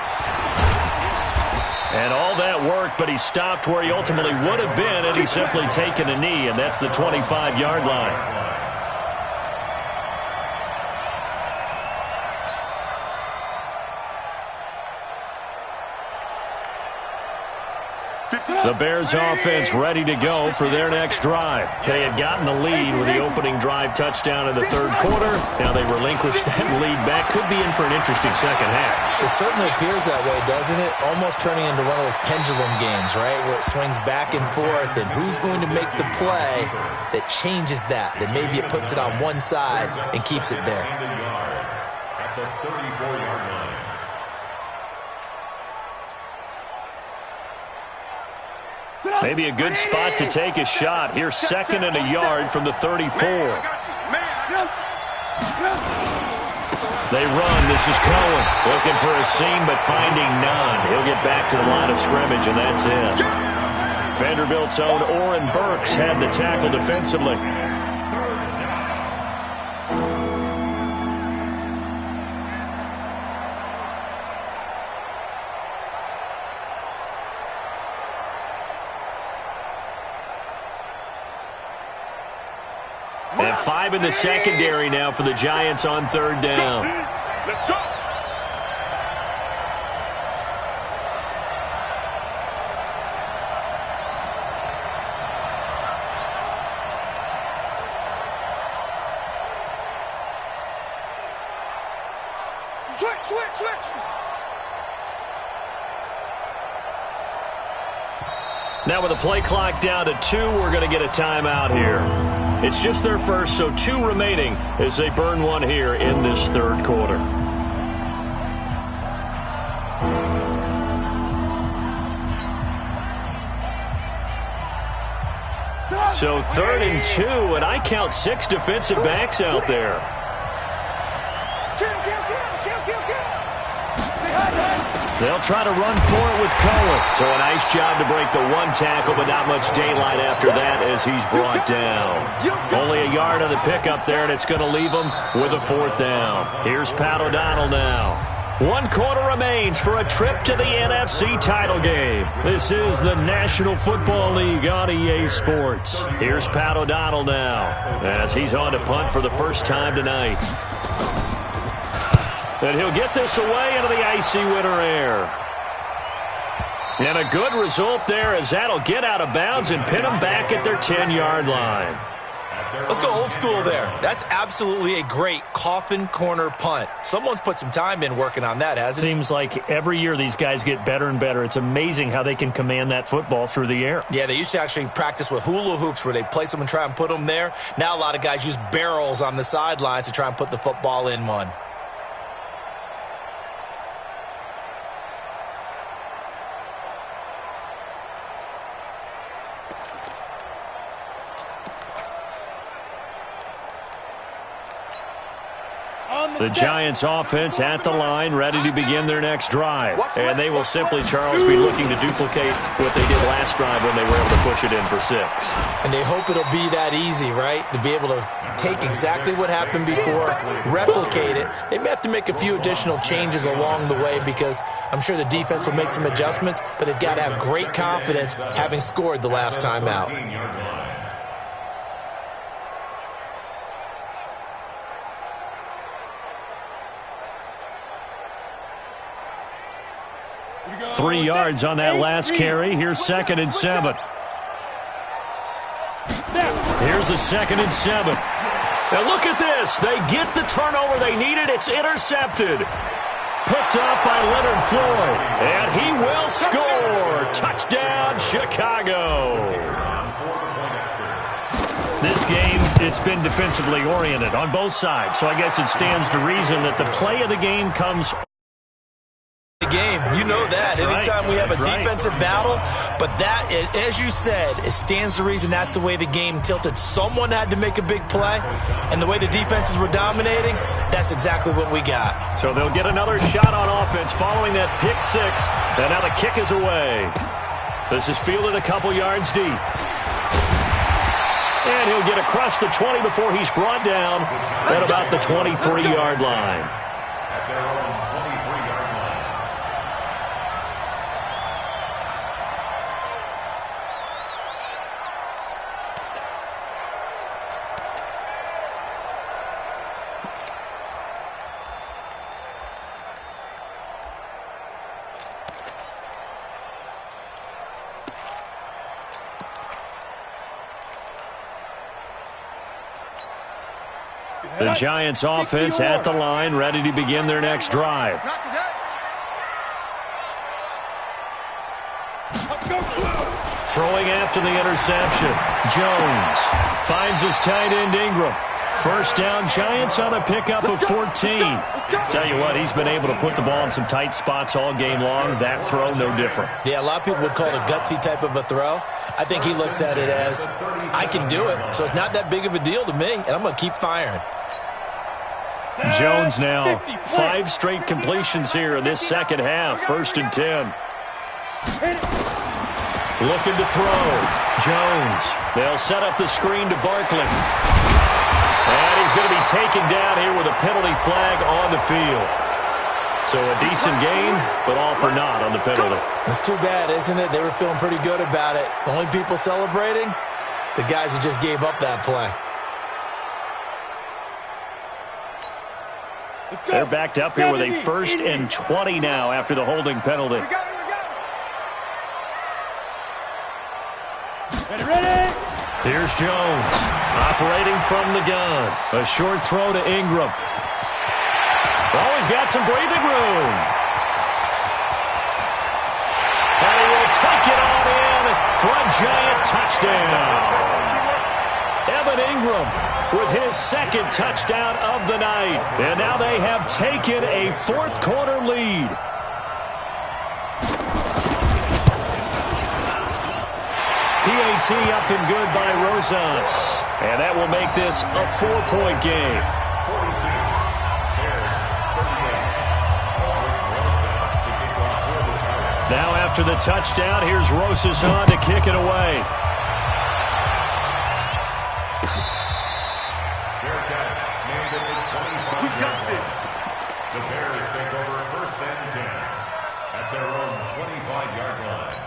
And all that work, but he stopped where he ultimately would have been had he simply taken a knee, and that's the 25-yard line. The Bears offense ready to go for their next drive. They had gotten the lead with the opening drive touchdown in the third quarter. Now they relinquished that lead back. Could be in for an interesting second half. It certainly appears that way, doesn't it? Almost turning into one of those pendulum games, right, where it swings back and forth, and who's going to make the play that changes that maybe it puts it on one side and keeps it there. At the 34-yard line. Maybe a good spot to take a shot. Here's 2nd and a yard from the 34. They run. This is Cohen looking for a seam but finding none. He'll get back to the line of scrimmage, and that's it. Vanderbilt's own Oren Burks had the tackle defensively. And 5 in the secondary now for the Giants on 3rd down. Let's go. Switch. Now with the play clock down to 2, we're going to get a timeout here. It's just their first, so 2 remaining as they burn one here in this third quarter. So 3rd and 2, and I count 6 defensive backs out there. Kill. They'll try to run for it with Cohen. So a nice job to break the 1 tackle, but not much daylight after that as he's brought down. Only a yard on the pickup there, and it's going to leave him with a 4th down. Here's Pat O'Donnell now. 1 quarter remains for a trip to the NFC title game. This is the National Football League on EA Sports. Here's Pat O'Donnell now as he's on to punt for the first time tonight. And he'll get this away into the icy winter air. And a good result there as that'll get out of bounds and pin them back at their 10-yard line. Let's go old school there. That's absolutely a great coffin corner punt. Someone's put some time in working on that, hasn't it? Seems like every year these guys get better and better. It's amazing how they can command that football through the air. Yeah, they used to actually practice with hula hoops where they place them and try and put them there. Now a lot of guys use barrels on the sidelines to try and put the football in one. The Giants offense at the line, ready to begin their next drive. And they will simply, Charles, be looking to duplicate what they did last drive when they were able to push it in for 6. And they hope it'll be that easy, right? To be able to take exactly what happened before, replicate it. They may have to make a few additional changes along the way because I'm sure the defense will make some adjustments, but they've got to have great confidence having scored the last time out. Three yards on that last carry. Here's 2nd and 7. Here's the 2nd and 7. Now look at this. They get the turnover they needed. It's intercepted. Picked up by Leonard Floyd. And he will score. Touchdown, Chicago. This game, it's been defensively oriented on both sides. So I guess it stands to reason that the play of the game comes game. You know that. Anytime we have a defensive battle, but that, as you said, it stands to reason that's the way the game tilted. Someone had to make a big play, and the way the defenses were dominating, that's exactly what we got. So they'll get another shot on offense following that pick 6, and now the kick is away. This is fielded a couple yards deep. And he'll get across the 20 before he's brought down at about the 23-yard line. At their own 23-yard line. The Giants offense at the line, ready to begin their next drive. Throwing after the interception. Jones finds his tight end Ingram. First down, Giants on a pickup of 14. Tell you what, he's been able to put the ball in some tight spots all game long. That throw, no different. Yeah, a lot of people would call it a gutsy type of a throw. I think he looks at it as, I can do it, so it's not that big of a deal to me, and I'm going to keep firing. Jones now, 5 straight completions here in this second half. 1st and 10. Looking to throw. Jones. They'll set up the screen to Barkley. And he's going to be taken down here with a penalty flag on the field. So a decent game, but all for naught on the penalty. It's too bad, isn't it? They were feeling pretty good about it. The only people celebrating, the guys who just gave up that play. They're backed up here with a 1st and 20 now after the holding penalty. Ready. Here's Jones, operating from the gun. A short throw to Ingram. Oh, he's got some breathing room. And he will take it on in for a Giant touchdown. Evan Ingram with his 2nd touchdown of the night. And now they have taken a 4th quarter lead. PAT up and good by Rosas. And that will make this a 4-point game. Now after the touchdown, here's Rosas on to kick it away. We got this. The Bears take over 1st and 10 at their own 25-yard line.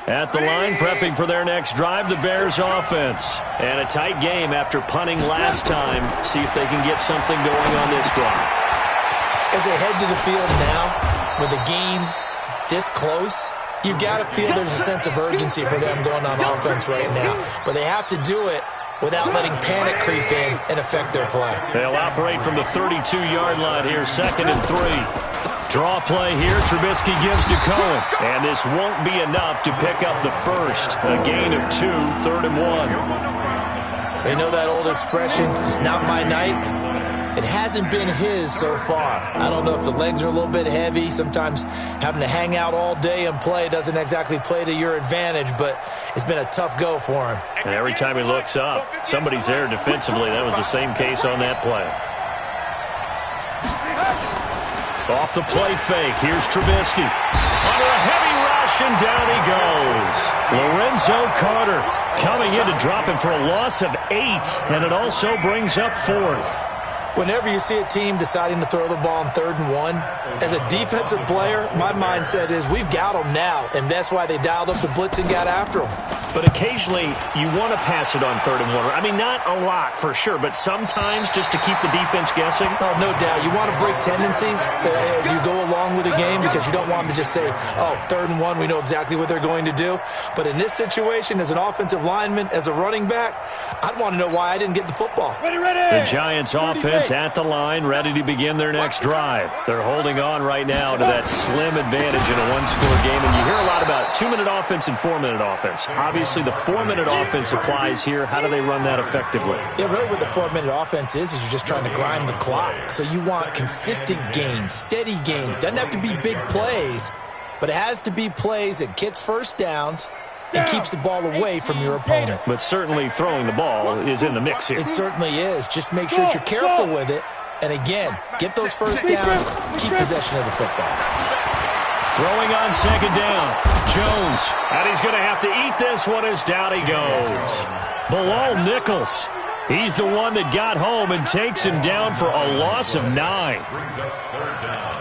At the line, prepping for their next drive, the Bears offense. And a tight game after punting last time. See if they can get something going on this drive. As they head to the field now, with the game this close, you've got to feel there's a sense of urgency for them going on offense right now. But they have to do it without letting panic creep in and affect their play. They'll operate from the 32-yard line here, 2nd and 3. Draw play here. Trubisky gives to Cohen. And this won't be enough to pick up the 1st. A gain of 2, 3rd and 1. They know that old expression, it's not my night. It hasn't been his so far. I don't know if the legs are a little bit heavy. Sometimes having to hang out all day and play doesn't exactly play to your advantage, but it's been a tough go for him. And every time he looks up, somebody's there defensively. That was the same case on that play. Off the play fake, here's Trubisky. Under a heavy rush, and down he goes. Lorenzo Carter coming in to drop him for a loss of 8, and it also brings up 4th. Whenever you see a team deciding to throw the ball on 3rd and 1, as a defensive player, my mindset is we've got them now, and that's why they dialed up the blitz and got after them. But occasionally, you want to pass it on 3rd and 1. I mean, not a lot for sure, but sometimes just to keep the defense guessing. Oh, no doubt. You want to break tendencies as you go along with the game because you don't want them to just say, oh, 3rd and 1, we know exactly what they're going to do. But in this situation, as an offensive lineman, as a running back, I'd want to know why I didn't get the football. The Giants offense at the line, ready to begin their next drive. They're holding on right now to that slim advantage in a 1-score game. And you hear a lot about 2-minute offense and 4-minute offense. Obviously, the 4-minute offense applies here. How do they run that effectively? Yeah, really what the 4-minute offense is you're just trying to grind the clock. So you want consistent gains, steady gains. Doesn't have to be big plays, but it has to be plays that gets first downs and keeps the ball away from your opponent. But certainly throwing the ball is in the mix here. It certainly is. Just make sure that you're careful with it. And again, get those first downs, keep possession of the football. Throwing on 2nd down. Jones. And he's going to have to eat this one as down he goes. Bilal Nichols. He's the one that got home and takes him down for a loss of 9. Brings up 3rd down.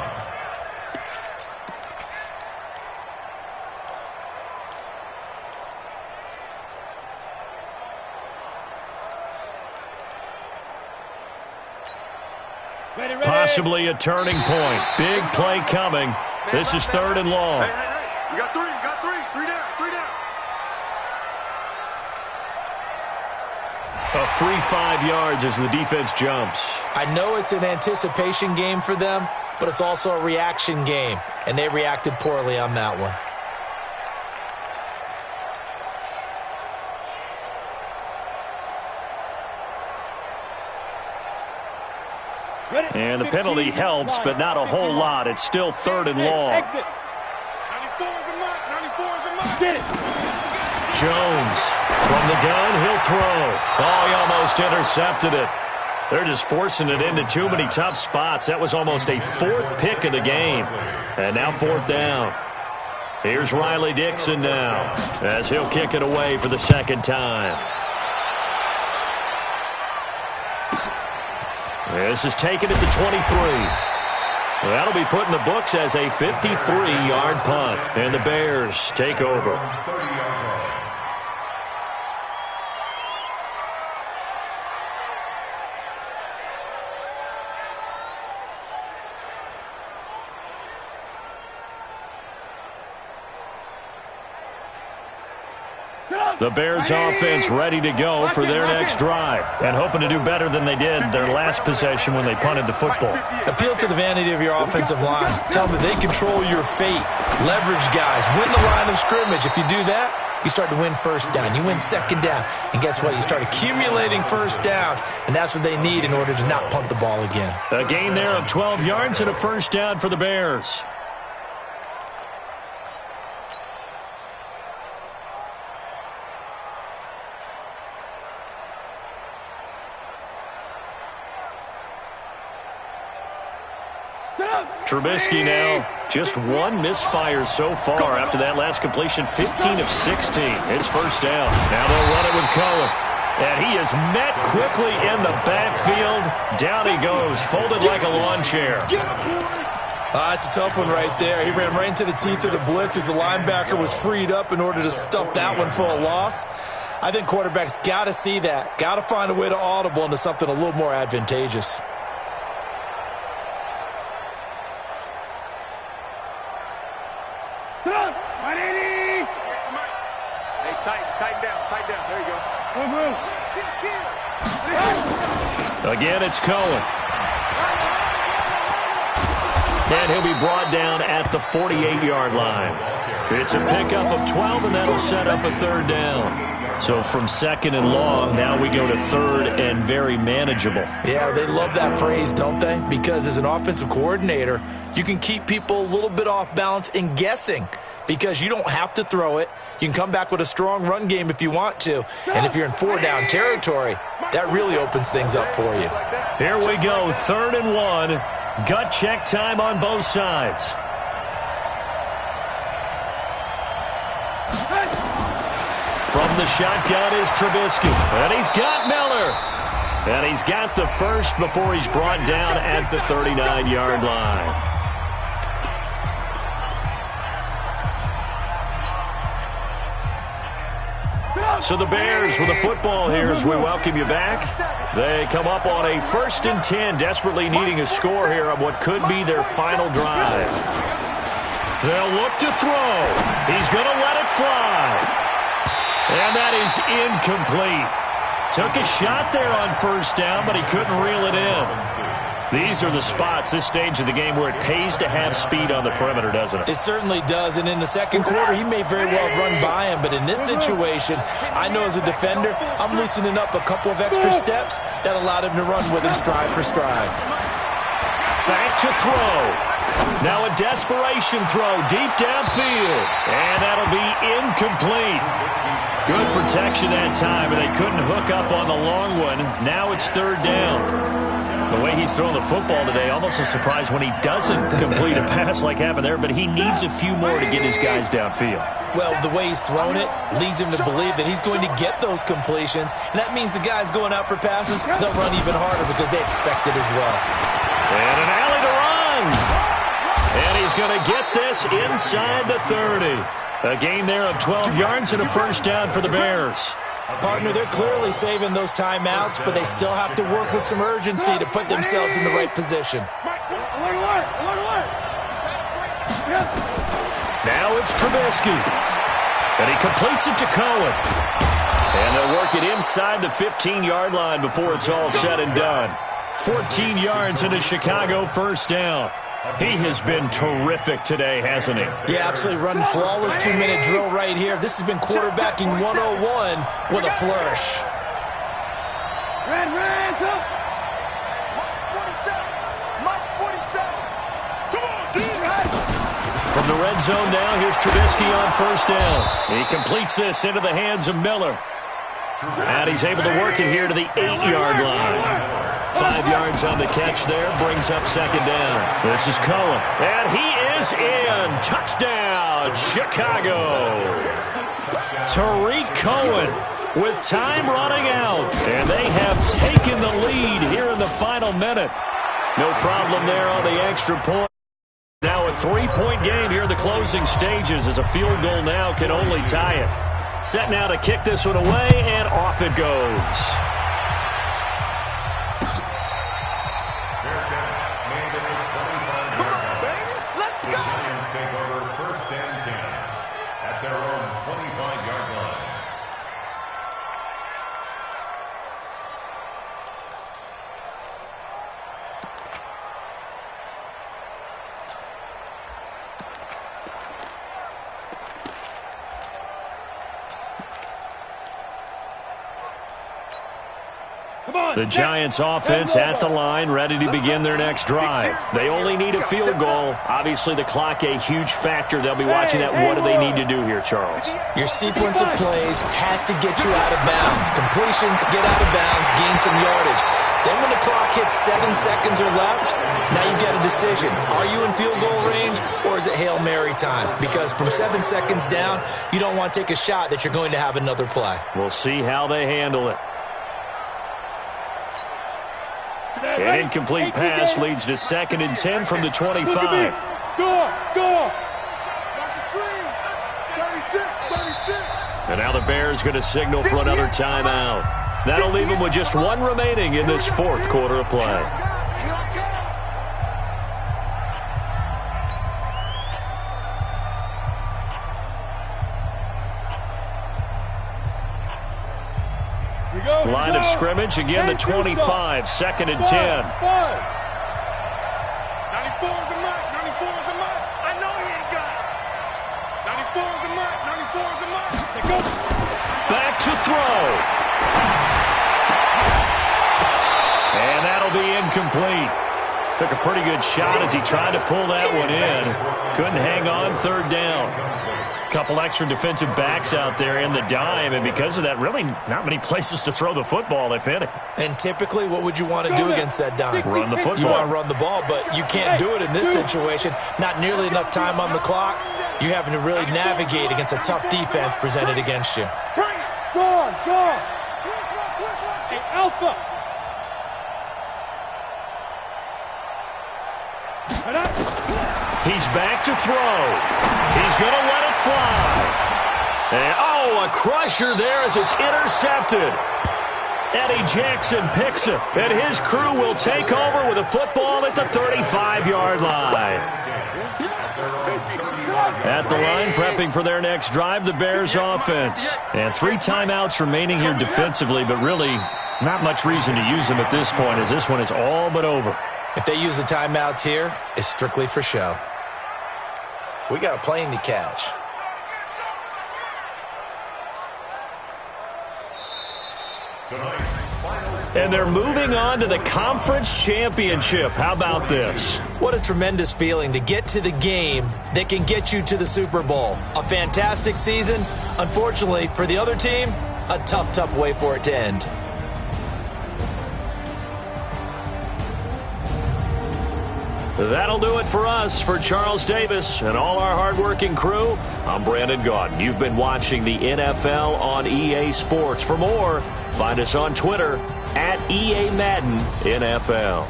Possibly a turning point. Big play coming. This is 3rd and long. Hey. You got three. Three down. A free 5 yards as the defense jumps. I know it's an anticipation game for them, but it's also a reaction game, and they reacted poorly on that one. And the penalty helps, but not a whole lot. It's still 3rd and long. Exit. 94 is the mark. Get it. Jones from the gun, he'll throw. Oh, he almost intercepted it. They're just forcing it into too many tough spots. That was almost a 4th pick of the game. And now 4th down. Here's Riley Dixon now as he'll kick it away for the 2nd time. This is taken at the 23. That'll be put in the books as a 53-yard punt. And the Bears take over. The Bears offense ready to go for their next drive and hoping to do better than they did their last possession when they punted the football. Appeal to the vanity of your offensive line. Tell them that they control your fate. Leverage guys. Win the line of scrimmage. If you do that, you start to win 1st down. You win 2nd down. And guess what? You start accumulating 1st downs, and that's what they need in order to not punt the ball again. A gain there of 12 yards and a 1st down for the Bears. Trubisky now, just 1 misfire so far after that last completion, 15 of 16. It's 1st down. Now they'll run it with Cohen. And he is met quickly in the backfield. Down he goes, folded like a lawn chair. It's a tough one right there. He ran right into the teeth of the blitz as the linebacker was freed up in order to stuff that one for a loss. I think quarterbacks got to see that. Got to find a way to audible into something a little more advantageous. Tighten down. There you go. Again, it's Cohen. And he'll be brought down at the 48-yard line. It's a pickup of 12, and that'll set up a 3rd down. So from 2nd and long, now we go to 3rd and very manageable. Yeah, they love that phrase, don't they? Because as an offensive coordinator, you can keep people a little bit off balance and guessing because you don't have to throw it. You can come back with a strong run game if you want to. And if you're in 4-down territory, that really opens things up for you. Here we go, 3rd and 1. Gut check time on both sides. From the shotgun is Trubisky. And he's got Miller. And he's got the first before he's brought down at the 39-yard line. So the Bears with the football here as we welcome you back. They come up on a 1st and 10, desperately needing a score here on what could be their final drive. They'll look to throw. He's going to let it fly. And that is incomplete. Took a shot there on 1st down, but he couldn't reel it in. These are the spots, this stage of the game, where it pays to have speed on the perimeter, doesn't it? It certainly does, and in the 2nd quarter, he may very well run by him, but in this situation, I know as a defender, I'm loosening up a couple of extra steps that allowed him to run with him stride for stride. Back to throw. Now a desperation throw deep downfield, and that'll be incomplete. Good protection that time, and they couldn't hook up on the long one. Now it's 3rd down. The way he's throwing the football today, almost a surprise when he doesn't complete a pass like happened there, but he needs a few more to get his guys downfield. Well, the way he's thrown it leads him to believe that he's going to get those completions, and that means the guys going out for passes, they'll run even harder because they expect it as well. And an alley to run. And he's going to get this inside the 30. A gain there of 12 yards and a 1st down for the Bears. Partner, they're clearly saving those timeouts, but they still have to work with some urgency to put themselves in the right position. Now it's Trubisky. And he completes it to Cohen. And they'll work it inside the 15-yard line before it's all said and done. 14 yards into Chicago, first down. He has been terrific today, hasn't he? Yeah, absolutely. Running flawless 2-minute drill right here. This has been quarterbacking 101 with a flourish. Red, up. March 47. Come on, From the red zone now, here's Trubisky on first down. He completes this into the hands of Miller. And he's able to work it here to the 8-yard line. 5 yards on the catch there, brings up second down. This is Cohen, and he is in. Touchdown, Chicago. Tariq Cohen with time running out, and they have taken the lead here in the final minute. No problem there on the extra point. Now a 3-point game here in the closing stages as a field goal now can only tie it. Set now to kick this one away, and off it goes. The Giants offense at the line, ready to begin their next drive. They only need a field goal. Obviously, the clock a huge factor. They'll be watching that. What do they need to do here, Charles? Your sequence of plays has to get you out of bounds. Completions, get out of bounds, gain some yardage. Then when the clock hits 7 seconds or left, now you've got a decision. Are you in field goal range, or is it Hail Mary time? Because from 7 seconds down, you don't want to take a shot that you're going to have another play. We'll see how they handle it. An incomplete pass leads to 2nd and 10 from the 25. Score! And now the Bears going to signal for another timeout. That'll leave them with just one remaining in this fourth quarter of play. Line of scrimmage, again the 25, 2nd and 10. 94 is the mark. 94 is the mark. I know he ain't got it. 94 is the mark. 94 is the mark. Go. Back to throw. And that'll be incomplete. Took a pretty good shot as he tried to pull that one in. Couldn't hang on, 3rd down. Couple extra defensive backs out there in the dime, and because of that, really not many places to throw the football, if any. And typically, what would you want to do against that dime? Run the football. You want to run the ball, but you can't do it in this situation. Not nearly enough time on the clock. You're having to really navigate against a tough defense presented against you. Go! Hey, Alpha! He's back to throw. He's going to let it fly. And, a crusher there as it's intercepted. Eddie Jackson picks it, and his crew will take over with a football at the 35-yard line. At the line, prepping for their next drive, the Bears offense. And 3 timeouts remaining here defensively, but really not much reason to use them at this point as this one is all but over. If they use the timeouts here, it's strictly for show. We got a plane to catch. And they're moving on to the conference championship. How about this? What a tremendous feeling to get to the game that can get you to the Super Bowl. A fantastic season. Unfortunately, for the other team, a tough way for it to end. That'll do it for us. For Charles Davis and all our hardworking crew, I'm Brandon Gaudin. You've been watching the NFL on EA Sports. For more, find us on Twitter at EA Madden NFL.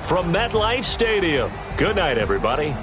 From MetLife Stadium, good night, everybody.